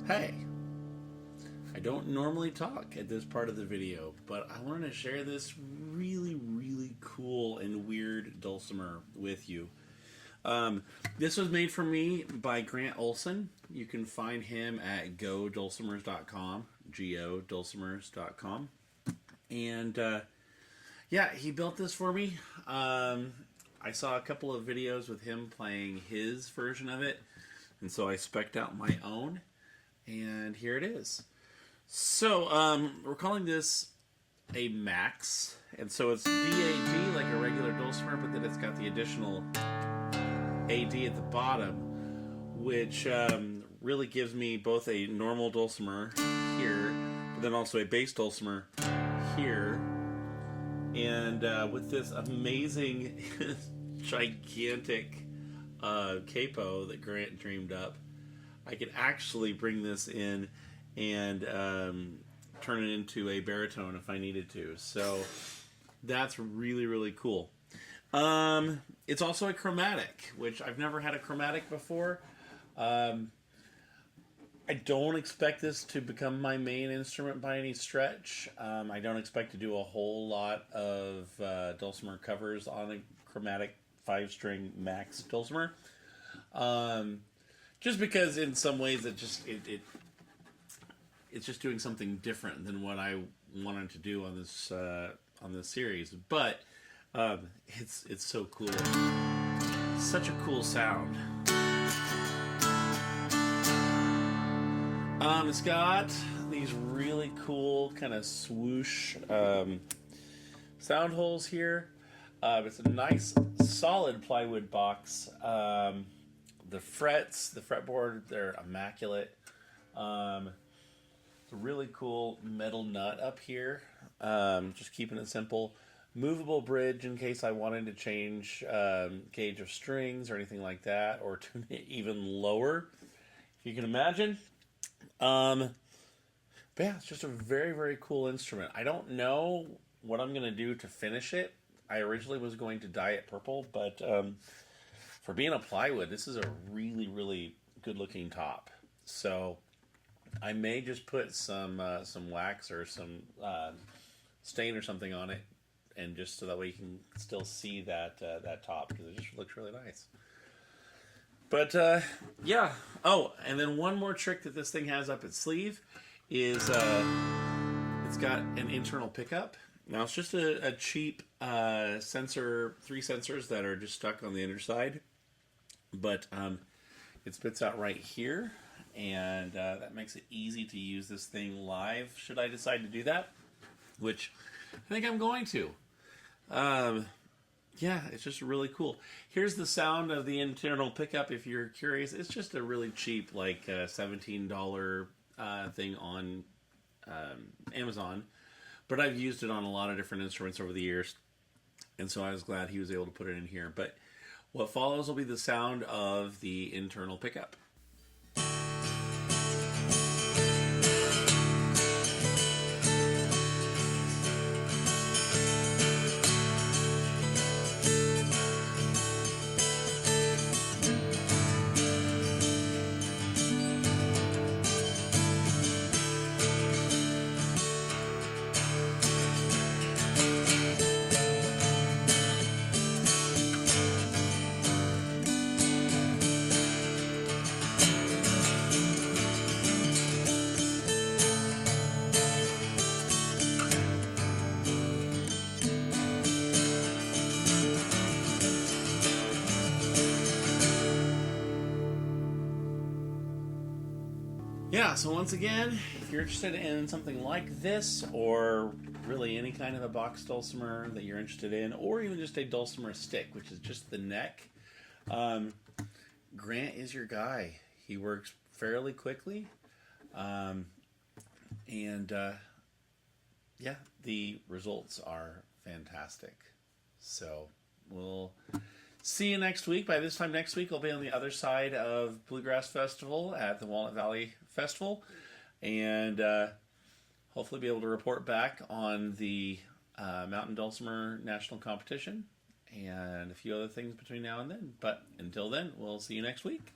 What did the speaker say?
Hey, I don't normally talk at this part of the video, but I wanted to share this really cool and weird dulcimer with you. This was made for me by Grant Olson. You can find him at godulcimers.com, godulcimers.com. And yeah, he built this for me. I saw a couple of videos with him playing his version of it, and so I spec'd out my own, and here it is. So, we're calling this a Max, and so it's DAD like a regular dulcimer, but then it's got the additional AD at the bottom, which really gives me both a normal dulcimer here, but then also a bass dulcimer here, and with this amazing gigantic capo that Grant dreamed up, I could actually bring this in and turn it into a baritone if I needed to. So that's really cool. It's also a chromatic, which I've never had a chromatic before. I don't expect this to become my main instrument by any stretch. I don't expect to do a whole lot of dulcimer covers on a chromatic 5-string Max dulcimer. Just because in some ways it's just doing something different than what I wanted to do on this series. But it's so cool. Such a cool sound. It's got these really cool kind of swoosh sound holes here. It's a nice solid plywood box. The frets, the fretboard, they're immaculate. It's a really cool metal nut up here. Just keeping it simple. Movable bridge in case I wanted to change gauge of strings or anything like that, or tune it even lower, if you can imagine. But yeah, it's just a very cool instrument. I don't know what I'm going to do to finish it. I originally was going to dye it purple, but for being a plywood, this is a really good looking top. So I may just put some wax or some stain or something on it, and just so that way you can still see that top, because it just looks really nice. But yeah. Oh, and then one more trick that this thing has up its sleeve is it's got an internal pickup. Now it's just a cheap sensor, 3 sensors that are just stuck on the underside, but it spits out right here, and that makes it easy to use this thing live should I decide to do that, which I think I'm going to. Yeah, it's just really cool. Here's the sound of the internal pickup if you're curious. It's just a really cheap, like $17 thing on Amazon, but I've used it on a lot of different instruments over the years, and so I was glad he was able to put it in here. But what follows will be the sound of the internal pickup. Yeah, so once again, if you're interested in something like this, or really any kind of a box dulcimer that you're interested in, or even just a dulcimer stick, which is just the neck, Grant is your guy. He works fairly quickly, and yeah, the results are fantastic. So we'll see you next week. By this time next week, I'll be on the other side of Bluegrass Festival at the Walnut Valley Festival, and hopefully be able to report back on the Mountain Dulcimer National Competition and a few other things between now and then. But until then, we'll see you next week.